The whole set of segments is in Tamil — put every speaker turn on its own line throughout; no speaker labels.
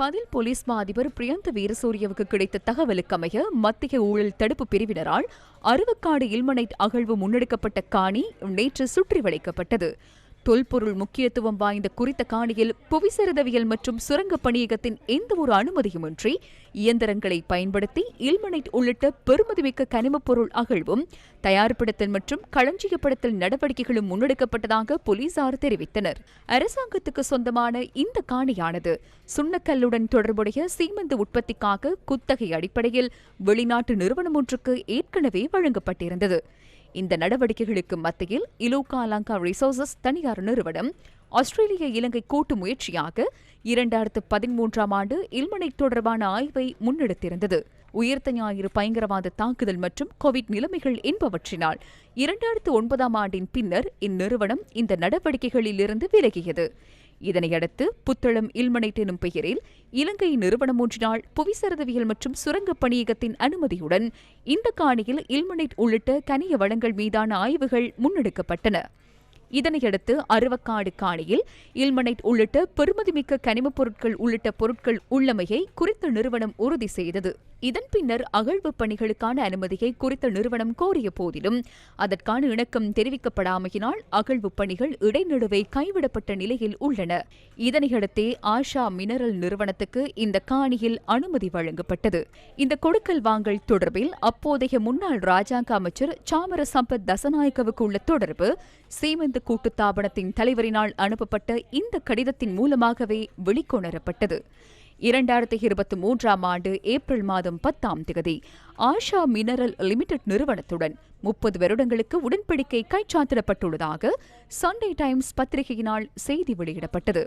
பதில் போலீஸ் மா அதிபர் பிரியந்த வீரசூரியவுக்கு கிடைத்த தகவலுக்கமைய மத்திய ஊழல் தடுப்பு பிரிவினரால் அருவக்காடு இல்மனைட் அகழ்வு முன்னெடுக்கப்பட்ட காணி நேற்று சுற்றி வளைக்கப்பட்டது. தொல்பொருள் முக்கியத்துவம் வாய்ந்த குறித்த காணியில் புவிசரிதவியல் மற்றும் சுரங்கப் பணியகத்தின் எந்தவொரு அனுமதியுமின்றி இயந்திரங்களை பயன்படுத்தி இல்மனைட் உள்ளிட்ட பெறுமதிமிக்க கனிமப் பொருள் அகழ்வும் தயார்படுத்தல் மற்றும் களஞ்சியப்படுத்தல் நடவடிக்கைகளும் முன்னெடுக்கப்பட்டதாக போலீசார் தெரிவித்தனர். அரசாங்கத்துக்கு சொந்தமான இந்த காணியானது சுண்ணக்கல்லுடன் தொடர்புடைய சீமெந்து உற்பத்திக்காக குத்தகை அடிப்படையில் வெளிநாட்டு நிறுவனம் ஒன்றுக்கு ஏற்கனவே வழங்கப்பட்டிருந்தது. இந்த நடவடிக்கைகளுக்கு மத்தியில் இலூகா லங்கா ரிசோர்சஸ் தனியார் நிறுவனம் ஆஸ்திரேலிய இலங்கை கூட்டு முயற்சியாக 2013ஆம் ஆண்டு இல்மனைட் தொடர்பான ஆய்வை முன்னெடுத்திருந்தது. உயிர்த்த ஞாயிறு பயங்கரவாத தாக்குதல் மற்றும் கோவிட் நிலைமைகள் என்பவற்றினால் 2009ஆம் ஆண்டின் பின்னர் இந்நிறுவனம் இந்த நடவடிக்கைகளிலிருந்து விலகியது. இதனையடுத்து புத்தளம் இல்மனைட் எனும் பெயரில் இலங்கை நிறுவனம் ஒன்றினால் புவிசரிதவியல் மற்றும் சுரங்கப் பணியகத்தின் அனுமதியுடன் இந்த காணியில் இல்மனைட் உள்ளிட்ட கனிய வளங்கள் மீதான ஆய்வுகள் முன்னெடுக்கப்பட்டன. இதனையடுத்து அருவக்காடு காணியில் இல்மனைட் உள்ளிட்ட பெறுமதிமிக்க கனிமப் பொருட்கள் உள்ளிட்ட பொருட்கள் உள்ளமையை குறித்த நிறுவனம் உறுதி செய்தது. இதன் பின்னர் அகழ்வு பணிகளுக்கான அனுமதியை குறித்த நிறுவனம் கோரிய போதிலும் அதற்கான இணக்கம் தெரிவிக்கப்படாமையினால் அகழ்வு பணிகள் இடைநடுவே கைவிடப்பட்ட நிலையில் உள்ளன. இதனையடுத்தே ஆஷா மினரல் நிறுவனத்துக்கு இந்த காணியில் அனுமதி வழங்கப்பட்டது. இந்த கொடுக்கல் வாங்கல் தொடர்பில் அப்போதைய முன்னாள் ராஜாங்க அமைச்சர் சாமர சம்பத் தசநாயக்கவுக்கு உள்ள தொடர்பு சீமெந்து கூட்டுத்தாபனத்தின் தலைவரினால் அனுப்பப்பட்ட இந்த கடிதத்தின் மூலமாகவே வெளிக்கொணரப்பட்டது. 2023ஆம் ஆண்டு ஏப்ரல் மாதம் 10ஆம் தேதி ஆஷா மினரல் லிமிடெட் நிறுவனத்துடன் 30 வருடங்களுக்கு உடன்படிக்கை கைச்சாத்திடப்பட்டுள்ளதாக சண்டே டைம்ஸ் பத்திரிகையினால் செய்தி வெளியிடப்பட்டது.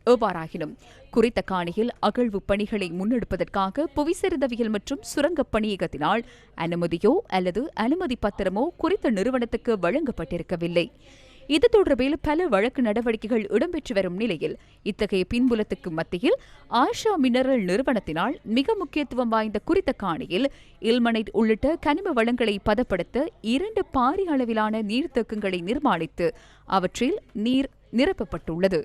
எவ்வாறாயினும் குறித்த காணியில் அகழ்வு பணிகளை முன்னெடுப்பதற்காக புவிசரிதவியல் மற்றும் சுரங்கப் பணியகத்தினால் அனுமதியோ அல்லது அனுமதி பத்திரமோ குறித்த நிறுவனத்துக்கு வழங்கப்பட்டிருக்கவில்லை. இது தொடர்பில் பல வழக்கு நடவடிக்கைகள் இடம்பெற்று வரும் நிலையில் இத்தகைய பின்புலத்துக்கு மத்தியில் ஆஷா மினரல் நிறுவனத்தினால் மிக முக்கியத்துவம் வாய்ந்த குறித்த காணியில் இல்மனைட் உள்ளிட்ட கனிம வளங்களை பதப்படுத்த 2 பாரிய அளவிலான நீர்த்தேக்கங்களை நிர்மாணித்து அவற்றில் நீர் நிரப்பப்பட்டுள்ளது.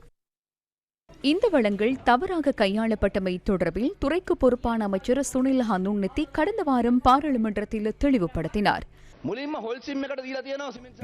இந்த வளங்கள் தவறாக கையாளப்பட்டமை தொடர்பில் துறைக்கு பொறுப்பான அமைச்சர் சுனில் ஹனுன்னதி கடந்த வாரம் பாராளுமன்றத்தில் தெளிவுபடுத்தினார்.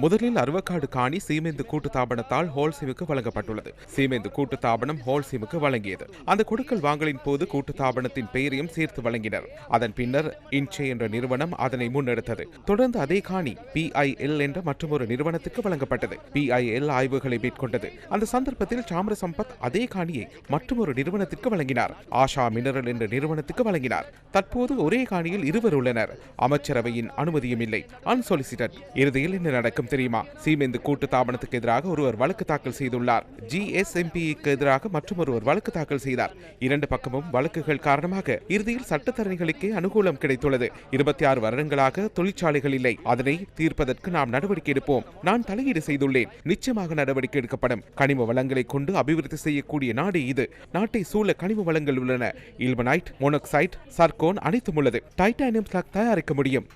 முதலில் அருவக்காடு காணி சீமெந்து கூட்டுத்தாபனத்தால் ஹோல்சிமுக்கு வழங்கப்பட்டுள்ளது. சீமெந்து கூட்டுத்தாபனம் ஹோல்சிமுக்கு வழங்கியது. அந்த கொடுக்கல் வாங்கலின் போது கூட்டுத்தாபனத்தின் பெயரையும் சேர்த்து வழங்கினர். அதன் பின்னர் இன்சே என்ற நிறுவனம் அதனை முன்னெடுத்தது. தொடர்ந்து அதே காணி PIL என்ற மற்றொரு நிறுவனத்துக்கு வழங்கப்பட்டது. PIL ஆய்வுகளை மேற்கொண்டது. அந்த சந்தர்ப்பத்தில் சாமர சம்பத் அதே காணியை மற்றொரு நிறுவனத்திற்கு வழங்கினார். ஆஷா மினரல் என்ற நிறுவனத்துக்கு வழங்கினார். தற்போது ஒரே காணியில் இருவர் உள்ளனர். அமைச்சரவையின் அனுமதியும் இல்லை. அன்சொலிசிட்டட். இறுதியில் என்ன நடக்கும் தெரியுமா? சீமெந்து கூட்டு தாபனத்துக்கு எதிராக ஒருவர் வழக்கு தாக்கல் செய்துள்ளார். GSMPக்கு எதிராக மற்றொருவர் வழக்கு தாக்கல் செய்தார். 2 பக்கமும் வழக்குகள் காரணமாக இறுதியில் சட்டத்தரணிகளுக்கே அனுகூலம் கிடைத்துள்ளது. 26 வருடங்களாக தொழிற்சாலைகள் இல்லை. அதனை தீர்ப்பதற்கு நாம் நடவடிக்கை எடுப்போம். நான் தலையீடு செய்துள்ளேன். நிச்சயமாக நடவடிக்கை எடுக்கப்படும். கனிம வளங்களை கொண்டு அபிவிருத்தி செய்யக்கூடிய நாடு இது. நாட்டை சூழ கனிம வளங்கள் உள்ளன. இல்மனைட், மோனோக்சைட், சர்கோன் அனைத்தும் உள்ளது. டைட்டானியம் ஸ்லாக் தயாரிக்க முடியும்.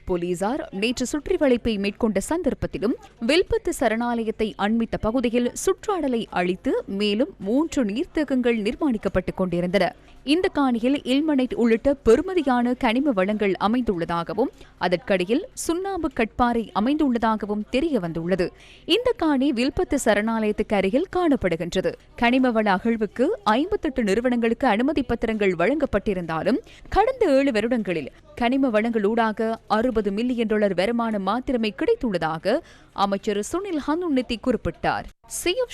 போலீசார் நேற்று சுற்றி வளைப்பை மேற்கொண்ட சந்தர்ப்பத்திலும் வில்பத்து சரணாலயத்தை அண்மித்த பகுதியில் சுற்றாடலை அழித்து மேலும் 3 நீர்த்தேக்கங்கள் நிர்மாணிக்கப்பட்டுக் கொண்டிருந்தன. இந்த காணியில் இல்மனைட் உள்ளிட்ட பெறுமதியான கனிம வளங்கள் அமைந்துள்ளதாகவும் அதற்கடியில் சுண்ணாம்பு கட்பாறை அமைந்துள்ளதாகவும் தெரிய வந்துள்ளது. இந்த காணி வில்பத்து சரணாலயத்துக்கு அருகில் காணப்படுகின்றது. கனிம வள அகழ்வுக்கு 58 நிறுவனங்களுக்கு அனுமதி பத்திரங்கள் வழங்கப்பட்டிருந்தாலும் கடந்த 7 வருடங்களில் கனிம வளங்களூடாக $60 மில்லியன் வருமானம் மாத்திரமே கிடைத்துள்ளதாக அமைச்சர் சுனில் ஹனுன்னதி குறிப்பிட்டார்.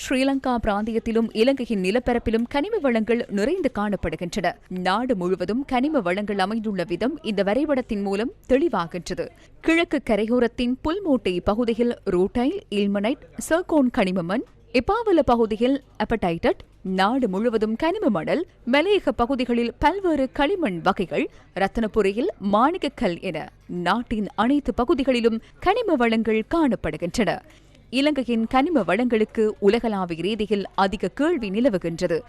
ஸ்ரீலங்கா பிராந்தியத்திலும் இலங்கையின் நிலப்பரப்பிலும் கனிம வளங்கள் நிறைந்து காணப்படுகின்றன. நாடு முழுவதும் கனிம வளங்கள் அமைந்துள்ள விதம் இந்த வரைபடத்தின் மூலம் தெளிவாகின்றது. கிழக்கு கரையோரத்தின் புல்மோட்டை பகுதியில் ரூட்டைல், இல்மனைட், சர்கோன் கனிமமண், இப்பாவல பகுதியில் அப்படைட்டட், நாடு முழுவதும் கனிம மணல், மலையக பகுதிகளில் பல்வேறு களிமண் வகைகள், ரத்தனபுரியில் மாணிக்கக்கல் என நாட்டின் அனைத்து பகுதிகளிலும் கனிம வளங்கள் காணப்படுகின்றன. இலங்கையின் கனிம வளங்களுக்கு உலகளாவிய ரீதியில் அதிக கேள்வி நிலவுகின்றது.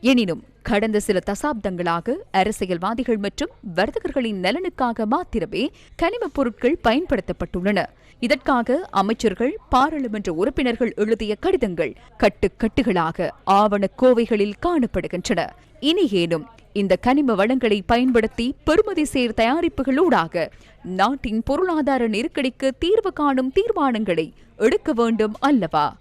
எனினும் கடந்த சில தசாப்தங்களாக அரசியல்வாதிகள் மற்றும் வர்த்தகர்களின் நலனுக்காக மாத்திரமே கனிமப் பொருட்கள் பயன்படுத்தப்பட்டுள்ளன. இதற்காக அமைச்சர்கள், பாராளுமன்ற உறுப்பினர்கள் எழுதிய கடிதங்கள் கட்டுக்கட்டுகளாக ஆவணக் கோவைகளில் காணப்படுகின்றன. இனியேனும் இந்த கனிம வளங்களை பயன்படுத்தி பெறுமதி சேர் தயாரிப்புகளூடாக நாட்டின் பொருளாதார நெருக்கடிக்கு தீர்வு காணும் தீர்மானங்களை எடுக்க வேண்டும் அல்லவா?